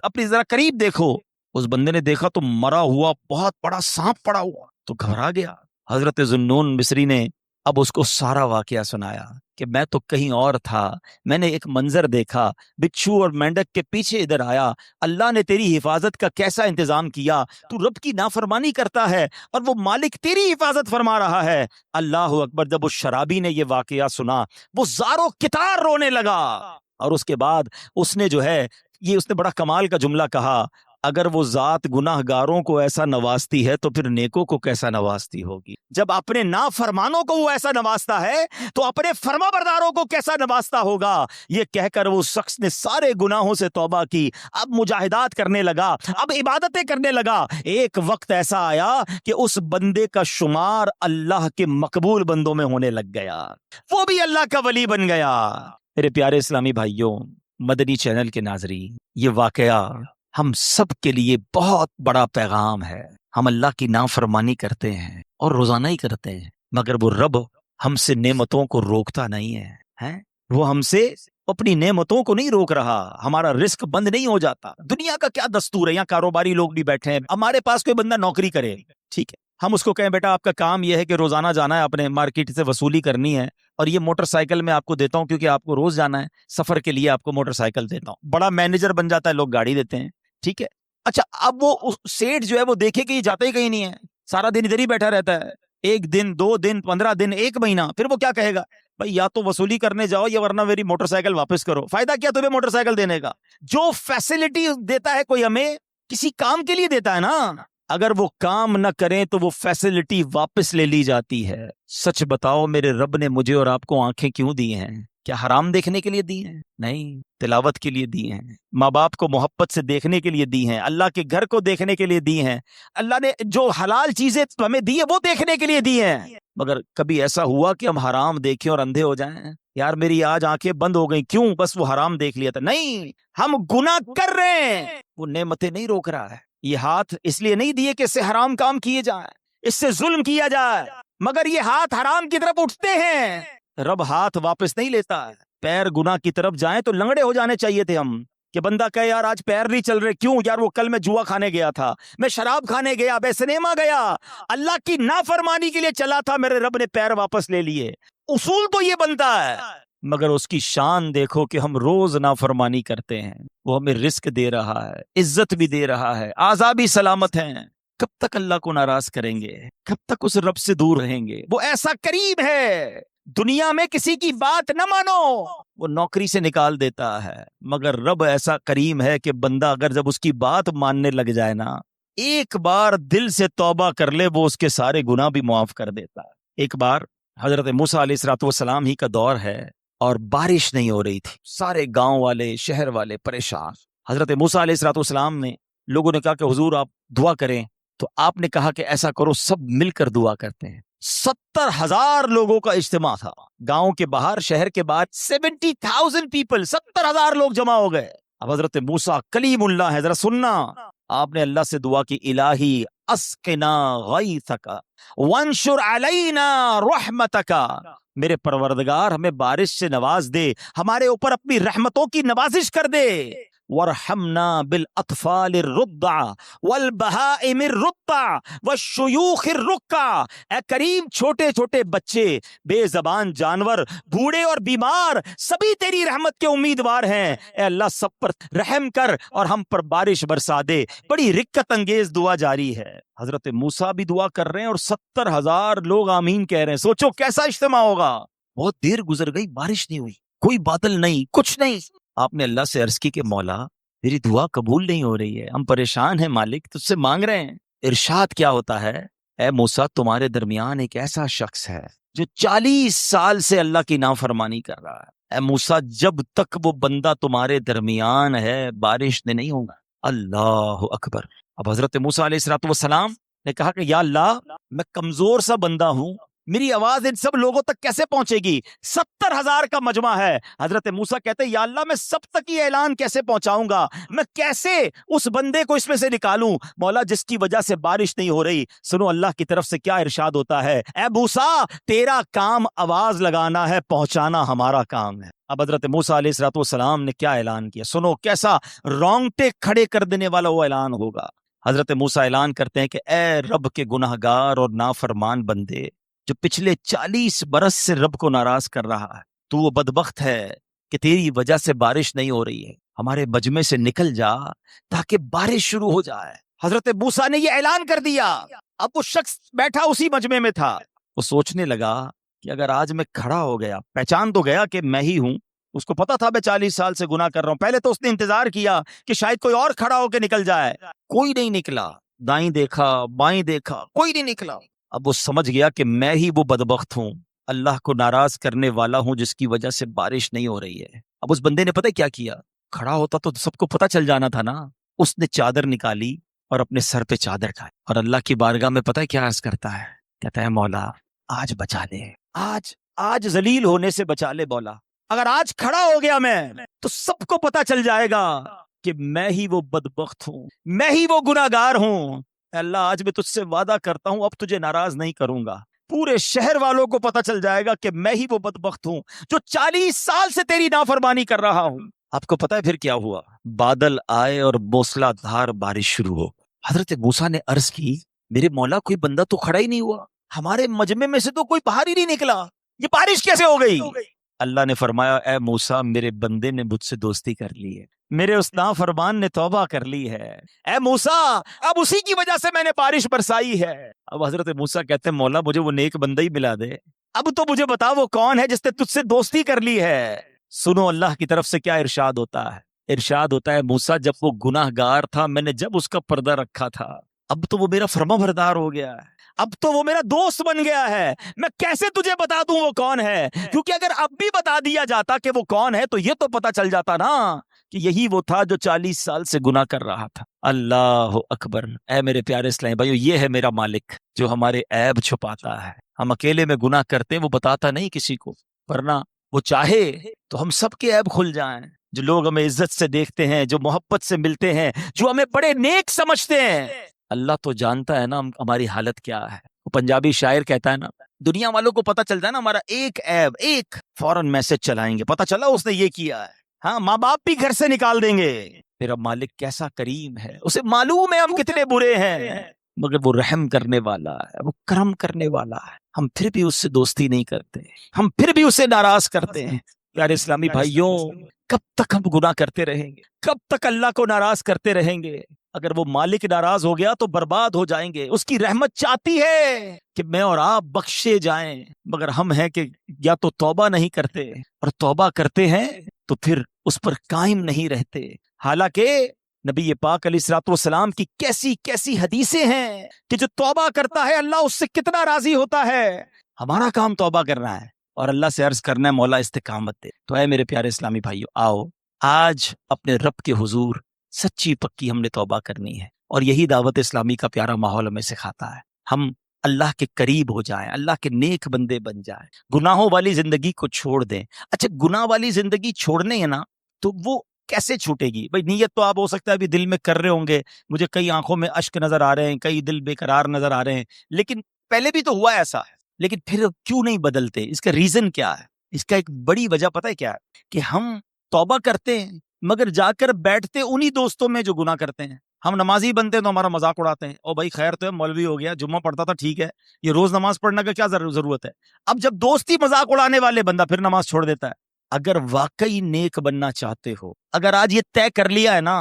اپنی ذرا قریب دیکھو. اس بندے نے دیکھا تو مرا ہوا بہت بڑا سانپ پڑا ہوا. تو گھبرا گیا. حضرت ذوالنون مصری نے اب اس کو سارا واقعہ سنایا کہ میں تو کہیں اور تھا, میں نے ایک منظر دیکھا, بچھو اور مینڈک کے پیچھے ادھر آیا, اللہ نے تیری حفاظت کا کیسا انتظام کیا, تو رب کی نافرمانی کرتا ہے اور وہ مالک تیری حفاظت فرما رہا ہے. اللہ اکبر. جب اس شرابی نے یہ واقعہ سنا وہ زاروں کتار رونے لگا, اور اس کے بعد اس نے جو ہے یہ اس نے بڑا کمال کا جملہ کہا, اگر وہ ذات گناہ گاروں کو ایسا نوازتی ہے تو پھر نیکوں کو کیسا نوازتی ہوگی. جب اپنے نافرمانوں کو وہ ایسا نوازتا ہے تو اپنے فرما برداروں کو کیسا نوازتا ہوگا. یہ کہہ کر وہ شخص نے سارے گناہوں سے توبہ کی, اب مجاہدات کرنے لگا, اب عبادتیں کرنے لگا. ایک وقت ایسا آیا کہ اس بندے کا شمار اللہ کے مقبول بندوں میں ہونے لگ گیا, وہ بھی اللہ کا ولی بن گیا. میرے پیارے اسلامی بھائیوں, مدنی چینل کے ناظرین, یہ واقعہ ہم سب کے لیے بہت بڑا پیغام ہے. ہم اللہ کی نافرمانی کرتے ہیں اور روزانہ ہی کرتے ہیں, مگر وہ رب ہم سے نعمتوں کو روکتا نہیں ہے. وہ ہم سے اپنی نعمتوں کو نہیں روک رہا, ہمارا رزق بند نہیں ہو جاتا. دنیا کا کیا دستور ہے, یہاں کاروباری لوگ بھی بیٹھے ہیں, ہمارے پاس کوئی بندہ نوکری کرے, ٹھیک ہے, ہم اس کو کہیں بیٹا آپ کا کام یہ ہے کہ روزانہ جانا ہے, اپنے مارکیٹ سے وصولی کرنی ہے, اور یہ موٹر سائیکل میں آپ کو دیتا ہوں کیونکہ آپ کو روز جانا ہے, سفر کے لیے آپ کو موٹر سائیکل دیتا ہوں. بڑا مینیجر بن جاتا ہے, لوگ گاڑی دیتے ہیں, ٹھیک ہے. اچھا, اب وہ سیٹ جو ہے وہ دیکھے کہ یہ جاتا ہی کہیں نہیں ہے, سارا دن ادھر ہی بیٹھا رہتا ہے, 1 دن 2 دن 15 دن 1 مہینہ, پھر وہ کیا کہے گا, بھائی یا تو وصولی کرنے جاؤ یا ورنہ میری موٹر سائیکل واپس کرو. فائدہ کیا تمہیں موٹر سائیکل دینے کا؟ جو فیسلٹی دیتا ہے کوئی ہمیں کسی کام کے لیے دیتا ہے نا, اگر وہ کام نہ کریں تو وہ فیسلٹی واپس لے لی جاتی ہے. سچ بتاؤ, میرے رب نے مجھے اور آپ کو آنکھیں کیوں دی ہیں؟ کیا حرام دیکھنے کے لیے دی ہیں؟ نہیں, تلاوت کے لیے دی ہیں, ماں باپ کو محبت سے دیکھنے کے لیے دی ہیں, اللہ کے گھر کو دیکھنے کے لیے دی ہیں. اللہ نے جو حلال چیزیں ہمیں دی ہیں وہ دیکھنے کے لیے دی ہیں. مگر کبھی ایسا ہوا کہ ہم حرام دیکھیں اور اندھے ہو جائیں, یار میری آج آنکھیں بند ہو گئیں, کیوں؟ بس وہ حرام دیکھ لیا تھا. نہیں, ہم گناہ کر رہے ہیں, وہ نعمتیں نہیں روک رہا ہے. یہ ہاتھ اس لیے نہیں دیے کہ اس سے حرام کام کیے جائیں, اس سے ظلم کیا جائے, مگر یہ ہاتھ حرام کی طرف اٹھتے ہیں, رب ہاتھ واپس نہیں لیتا ہے. پیر گناہ کی طرف جائیں تو لنگڑے ہو جانے چاہیے تھے ہم, کہ بندہ کہے یار آج پیر نہیں چل رہے, کیوں یار؟ وہ کل میں جوا کھانے گیا تھا, میں شراب کھانے گیا, میں سنیما گیا, اللہ کی نافرمانی کے لیے چلا تھا, میرے رب نے پیر واپس لے لیے. اصول تو یہ بنتا ہے, مگر اس کی شان دیکھو کہ ہم روز نافرمانی کرتے ہیں. وہ ہمیں رزق دے رہا ہے, عزت بھی دے رہا ہے, اعضاء بھی سلامت ہیں. کب تک اللہ کو ناراض کریں گے؟ کب تک اس رب سے دور رہیں گے؟ وہ ایسا کریم ہے, دنیا میں کسی کی بات نہ مانو, وہ نوکری سے نکال دیتا ہے, مگر رب ایسا کریم ہے کہ بندہ اگر جب اس کی بات ماننے لگ جائے نا, ایک بار دل سے توبہ کر لے, وہ اس کے سارے گناہ بھی معاف کر دیتا ہے. ایک بار حضرت موسیٰ علیہ السلام ہی کا دور ہے اور بارش نہیں ہو رہی تھی, سارے گاؤں والے شہر والے پریشان. حضرت موسیٰ علیہ السلام نے, لوگوں نے کہا کہ حضور آپ دعا کریں, تو آپ نے کہا کہ ایسا کرو سب مل کر دعا کرتے ہیں. 70,000 لوگوں کا اجتماع تھا, گاؤں کے باہر, شہر کے باہر 70,000 پیپل, 70,000 لوگ جمع ہو گئے. اب حضرت موسیٰ کلیم اللہ ہے, ذرا سننا, آپ نے اللہ سے دعا کی, الہی اسقنا غیثک وانشر علینا رحمتک, میرے پروردگار ہمیں بارش سے نواز دے, ہمارے اوپر اپنی رحمتوں کی نوازش کر دے. وارحمنا بالاطفال الرضع والبہائم الرضع والشیوخ الرکع, اے کریم چھوٹے چھوٹے بچے, بے زبان جانور, بوڑھے اور بیمار, سبھی تیری رحمت کے امیدوار ہیں. اے اللہ سب پر رحم کر اور ہم پر بارش برسا دے. بڑی رکت انگیز دعا جاری ہے. حضرت موسیٰ بھی دعا کر رہے ہیں اور 70,000 لوگ آمین کہہ رہے ہیں. سوچو کیسا اجتماع ہوگا. بہت دیر گزر گئی, بارش نہیں ہوئی, کوئی بادل نہیں, کچھ نہیں. آپ نے اللہ سے عرض کی کہ مولا میری دعا قبول نہیں ہو رہی ہے, ہم پریشان ہیں مالک, تجھ سے مانگ رہے ہیں. ارشاد کیا ہوتا ہے, اے موسیٰ تمہارے درمیان ایک ایسا شخص ہے جو 40 سال سے اللہ کی نافرمانی کر رہا ہے. اے موسیٰ جب تک وہ بندہ تمہارے درمیان ہے بارش نہیں ہوگا. اللہ اکبر. اب حضرت موسیٰ علیہ السلام نے کہا کہ یا اللہ میں کمزور سا بندہ ہوں, میری آواز ان سب لوگوں تک کیسے پہنچے گی؟ 70,000 کا مجمع ہے. حضرت موسیٰ کہتے ہیں یا اللہ میں سب تک یہ اعلان کیسے پہنچاؤں گا, میں کیسے اس بندے کو اس میں سے نکالوں؟ مولا جس کی وجہ سے بارش نہیں ہو رہی, سنو اللہ کی طرف سے کیا ارشاد ہوتا ہے, اے موسیٰ تیرا کام آواز لگانا ہے, پہنچانا ہمارا کام ہے. اب حضرت موسیٰ علیہ السلام نے کیا اعلان کیا, سنو کیسا رونگٹے کھڑے کر دینے والا وہ اعلان ہوگا. حضرت موسیٰ اعلان کرتے ہیں کہ اے رب کے گناہگار اور نافرمان بندے جو پچھلے 40 برس سے رب کو ناراض کر رہا ہے، تو وہ بدبخت ہے کہ تیری وجہ سے بارش نہیں ہو رہی ہے، ہمارے مجمع سے نکل جا تاکہ بارش شروع ہو جائے۔ حضرت موسیٰ نے یہ اعلان کر دیا۔ اب وہ شخص بیٹھا اسی مجمع میں تھا، وہ سوچنے لگا کہ اگر آج میں کھڑا ہو گیا، پہچان تو گیا کہ میں ہی ہوں، اس کو پتا تھا میں 40 سال سے گناہ کر رہا ہوں۔ پہلے تو اس نے انتظار کیا کہ شاید کوئی اور کھڑا ہو کے نکل جائے، کوئی نہیں نکلا، دائیں دیکھا بائیں دیکھا، کوئی نہیں نکلا۔ اب وہ سمجھ گیا کہ میں ہی وہ بدبخت ہوں، اللہ کو ناراض کرنے والا ہوں جس کی وجہ سے بارش نہیں ہو رہی ہے۔ اب اس بندے نے پتہ کیا کیا؟ کھڑا ہوتا تو سب کو پتہ چل جانا تھا نا۔ اس نے چادر نکالی اور اپنے سر پہ چادر ڈالی اور اللہ کی بارگاہ میں پتہ کیا عرض کرتا ہے؟ کہتا ہے مولا آج بچا لے، آج ذلیل ہونے سے بچا لے مولا۔ اگر آج کھڑا ہو گیا میں تو سب کو پتہ چل جائے گا کہ میں ہی وہ بدبخت ہوں، میں ہی وہ گناہگار ہوں۔ اے اللہ آج میں تجھ سے وعدہ کرتا ہوں اب تجھے ناراض نہیں کروں گا، پورے شہر والوں کو پتہ چل جائے گا کہ میں ہی وہ بدبخت ہوں جو 40 سال سے تیری نافرمانی کر رہا ہوں۔ آپ کو پتہ ہے پھر کیا ہوا؟ بادل آئے اور موسلا دھار بارش شروع ہو۔ حضرت موسیٰ نے عرض کی میرے مولا کوئی بندہ تو کھڑا ہی نہیں ہوا، ہمارے مجمع میں سے تو کوئی باہر ہی نہیں نکلا، یہ بارش کیسے ہو گئی؟ اللہ نے فرمایا اے موسیٰ میرے بندے نے مجھ سے دوستی کر لی ہے، میرے اس نافرمان نے توبہ کر لی ہے۔ اے موسیٰ اب اسی کی وجہ سے میں نے بارش برسائی ہے۔ اب حضرت موسیٰ کہتے ہیں مولا مجھے وہ نیک بندہ ہی ملا دے، اب تو مجھے بتا وہ کون ہے جس نے تجھ سے دوستی کر لی ہے۔ سنو اللہ کی طرف سے کیا ارشاد ہوتا ہے؟ ارشاد ہوتا ہے موسیٰ جب وہ گناہ گار تھا میں نے جب اس کا پردہ رکھا تھا، اب تو وہ میرا فرما بردار ہو گیا ہے، اب تو وہ میرا دوست بن گیا ہے، میں کیسے تجھے بتا دوں وہ کون ہے؟ کیونکہ اگر اب بھی بتا دیا جاتا کہ وہ کون ہے تو یہ تو پتا چل جاتا نا کہ یہی وہ تھا جو 40 سال سے گناہ کر رہا تھا۔ اللہ اکبر۔ اے میرے پیارے اسلامی بھائیو یہ ہے میرا مالک جو ہمارے عیب چھپاتا ہے۔ ہم اکیلے میں گناہ کرتے ہیں وہ بتاتا نہیں کسی کو، ورنہ وہ چاہے تو ہم سب کے عیب کھل جائیں۔ جو لوگ ہمیں عزت سے دیکھتے ہیں، جو محبت سے ملتے ہیں، جو ہمیں بڑے نیک سمجھتے ہیں، اللہ تو جانتا ہے نا ہماری حالت کیا ہے۔ وہ پنجابی شاعر کہتا ہے نا دنیا والوں کو پتہ چلتا ہے نا ہمارا ایک عیب، ایک فوراً میسج چلائیں گے پتہ چلا اس نے یہ کیا ہے، ہاں ماں باپ بھی گھر سے نکال دیں گے۔ میرا مالک کیسا کریم ہے، اسے معلوم ہے ہم کتنے برے ہیں، مگر وہ رحم کرنے والا ہے، وہ کرم کرنے والا ہے۔ ہم پھر بھی اس سے دوستی نہیں کرتے، ہم پھر بھی اسے ناراض کرتے ہیں۔ پیارے اسلامی بھائیوں کب تک ہم گناہ کرتے رہیں گے؟ کب تک اللہ کو ناراض کرتے رہیں گے؟ اگر وہ مالک ناراض ہو گیا تو برباد ہو جائیں گے۔ اس کی رحمت چاہتی ہے کہ میں اور آپ بخشے جائیں، مگر ہم ہیں کہ یا تو توبہ نہیں کرتے، اور توبہ کرتے ہیں تو پھر اس پر قائم نہیں رہتے۔ حالانکہ نبی پاک علیہ الصلوۃ والسلام کی کیسی کیسی حدیثیں ہیں کہ جو توبہ کرتا ہے اللہ اس سے کتنا راضی ہوتا ہے۔ ہمارا کام توبہ کرنا ہے اور اللہ سے عرض کرنا ہے مولا استقامت دے۔ تو اے میرے پیارے اسلامی بھائیو آؤ آج اپنے رب کے حضور سچی پکی ہم نے توبہ کرنی ہے، اور یہی دعوت اسلامی کا پیارا ماحول ہمیں سکھاتا ہے۔ ہم اللہ کے قریب ہو جائیں، اللہ کے نیک بندے بن جائیں، گناہوں والی زندگی کو چھوڑ دیں۔ اچھا گناہ والی زندگی چھوڑنے ہے نا تو وہ کیسے چھوٹے گی؟ بھائی نیت تو آپ ہو سکتا ہے ابھی دل میں کر رہے ہوں گے، مجھے کئی آنکھوں میں اشک نظر آ رہے ہیں، کئی دل بے قرار نظر آ رہے ہیں، لیکن پہلے بھی تو ہوا ایسا ہے، لیکن پھر کیوں نہیں بدلتے؟ اس کا ریزن کیا ہے؟ اس کا ایک بڑی وجہ پتہ ہے کیا ہے؟ کہ ہم توبہ کرتے ہیں مگر جا کر بیٹھتے انہی دوستوں میں جو گناہ کرتے ہیں۔ ہم نمازی بنتے ہیں تو ہمارا مذاق اڑاتے ہیں، او بھائی خیر تو ہے مولوی ہو گیا، جمعہ پڑھتا تھا ٹھیک ہے، یہ روز نماز پڑھنے کا کیا ضرورت ہے؟ اب جب دوستی مذاق اڑانے والے بندہ پھر نماز چھوڑ دیتا ہے۔ اگر واقعی نیک بننا چاہتے ہو، اگر آج یہ طے کر لیا ہے نا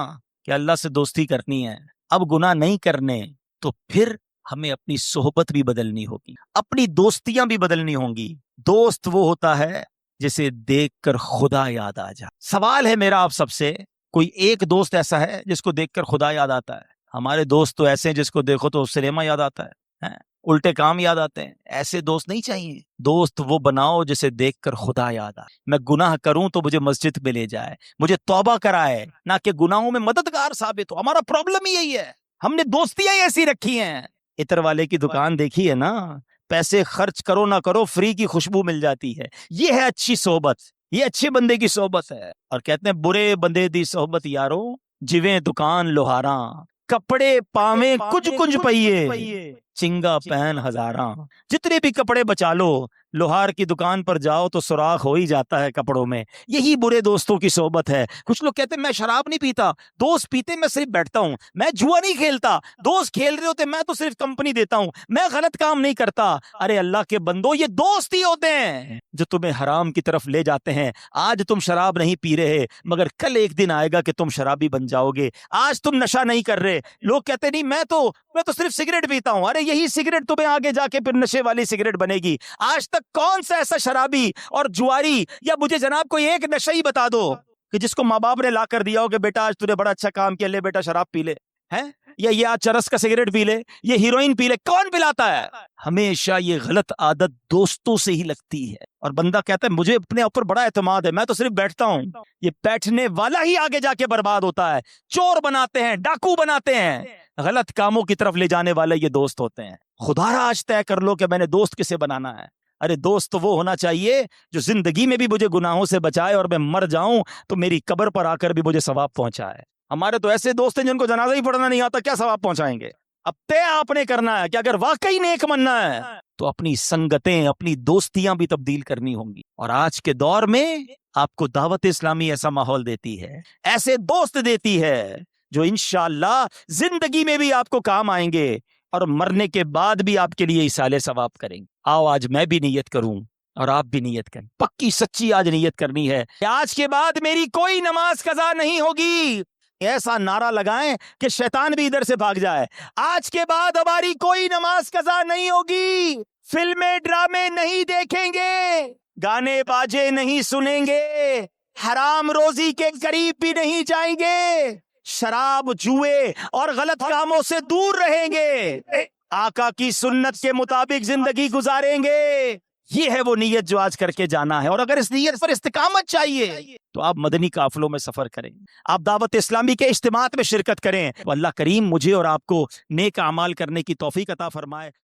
کہ اللہ سے دوستی کرنی ہے، اب گناہ نہیں کرنے، تو پھر ہمیں اپنی صحبت بھی بدلنی ہوگی، اپنی دوستیاں بھی بدلنی ہوں گی۔ دوست وہ ہوتا ہے جسے دیکھ کر خدا یاد آ جائے۔ سوال ہے میرا آپ سب سے، کوئی ایک دوست ایسا ہے جس کو دیکھ کر خدا یاد آتا ہے؟ ہمارے دوست تو ایسے ہیں جس کو دیکھو تو سنیما یاد آتا ہے، الٹے کام یاد آتے ہیں۔ ایسے دوست نہیں چاہیے، دوست وہ بناؤ جسے دیکھ کر خدا یاد آئے۔ میں گناہ کروں تو مجھے مسجد میں لے جائے، مجھے توبہ کرائے، نہ کہ گناہوں میں مددگار ثابت ہو۔ ہمارا پرابلم ہی یہی ہے، ہم نے دوستیاں ایسی رکھی ہیں۔ عطر والے کی دکان دیکھی ہے نا، پیسے خرچ کرو نہ کرو فری کی خوشبو مل جاتی ہے۔ یہ ہے اچھی صحبت، یہ اچھے بندے کی صحبت ہے۔ اور کہتے ہیں برے بندے دی صحبت یارو جویں دکان لوہاراں، کپڑے پاویں کچھ کچھ پئیے چنگا پہن ہزاراں، جتنے بھی کپڑے بچا لو، لوہار کی دکان پر جاؤ تو سوراخ ہو ہی جاتا ہے کپڑوں میں۔ یہی برے دوستوں کی صحبت ہے۔ کچھ لوگ کہتے ہیں میں شراب نہیں پیتا، دوست پیتے میں صرف بیٹھتا ہوں، میں جوا نہیں کھیلتا، دوست کھیل رہے ہوتے میں تو صرف کمپنی دیتا ہوں، میں غلط کام نہیں کرتا۔ ارے اللہ کے بندو، یہ دوست ہی ہوتے ہیں جو تمہیں حرام کی طرف لے جاتے ہیں۔ آج تم شراب نہیں پی رہے، مگر کل ایک دن آئے گا کہ تم شرابی بن جاؤ گے۔ آج تم نشہ نہیں کر رہے، لوگ کہتے نہیں میں تو صرف سگریٹ پیتا ہوں۔ ارے یہی سگریٹ تمہیں آگے جا کے پھر نشے والی سگریٹ بنے گی۔ آج تک کون سا ایسا شرابی اور جواری، یا مجھے جناب کوئی ایک نشہ ہی بتا دو کہ جس کو ماں باپ نے لا کر دیا ہو کہ بیٹا آج تُونے بڑا اچھا کام کیا، لے بیٹا شراب پی لے، ہیں؟ یا یہ آج چرس کا سگریٹ پی لے، یہ ہیروئن پی لے، کون پلاتا ہے؟ ہمیشہ یہ غلط عادت دوستوں سے ہی لگتی ہے، اور بندہ کہتا ہے مجھے اپنے اوپر بڑا اعتماد ہے، میں تو صرف بیٹھتا ہوں۔ یہ بیٹھنے والا ہی آگے جا کے برباد ہوتا ہے۔ چور بناتے ہیں، ڈاکو بناتے ہیں، غلط کاموں کی طرف لے جانے والے یہ دوست ہوتے ہیں۔ خدا را آج طے کر لو کہ میں نے دوست کسے بنانا ہے۔ ارے دوست تو وہ ہونا چاہیے جو زندگی میں بھی مجھے گناہوں سے بچائے، اور میں مر جاؤں تو میری قبر پر آ کر بھی مجھے ثواب پہنچائے۔ ہمارے تو ایسے دوست ہیں جن کو جنازہ ہی پڑھنا نہیں آتا، کیا ثواب پہنچائیں گے؟ اب طے آپ نے کرنا ہے کہ اگر واقعی نیک بننا ہے تو اپنی سنگتیں، اپنی دوستیاں بھی تبدیل کرنی ہوں گی۔ اور آج کے دور میں آپ کو دعوت اسلامی ایسا ماحول دیتی ہے، ایسے دوست دیتی ہے جو انشاءاللہ زندگی میں بھی آپ کو کام آئیں گے، اور مرنے کے بعد بھی آپ کے لیے ایصال ثواب کریں گے۔ آؤ آج میں بھی نیت کروں اور آپ بھی نیت کریں، پکی سچی آج نیت کرنی ہے کہ آج کے بعد میری کوئی نماز قضا نہیں ہوگی۔ ایسا نعرہ لگائیں کہ شیطان بھی ادھر سے بھاگ جائے۔ آج کے بعد ہماری کوئی نماز قضا نہیں ہوگی، فلمیں ڈرامے نہیں دیکھیں گے، گانے باجے نہیں سنیں گے، حرام روزی کے قریب بھی نہیں جائیں گے، شراب، جوئے اور غلط کاموں سے دور رہیں گے، آقا کی سنت کے مطابق زندگی گزاریں گے۔ یہ ہے وہ نیت جو آج کر کے جانا ہے۔ اور اگر اس نیت پر استقامت چاہیے تو آپ مدنی قافلوں میں سفر کریں، آپ دعوت اسلامی کے اجتماعات میں شرکت کریں۔ اللہ کریم مجھے اور آپ کو نیک اعمال کرنے کی توفیق عطا فرمائے۔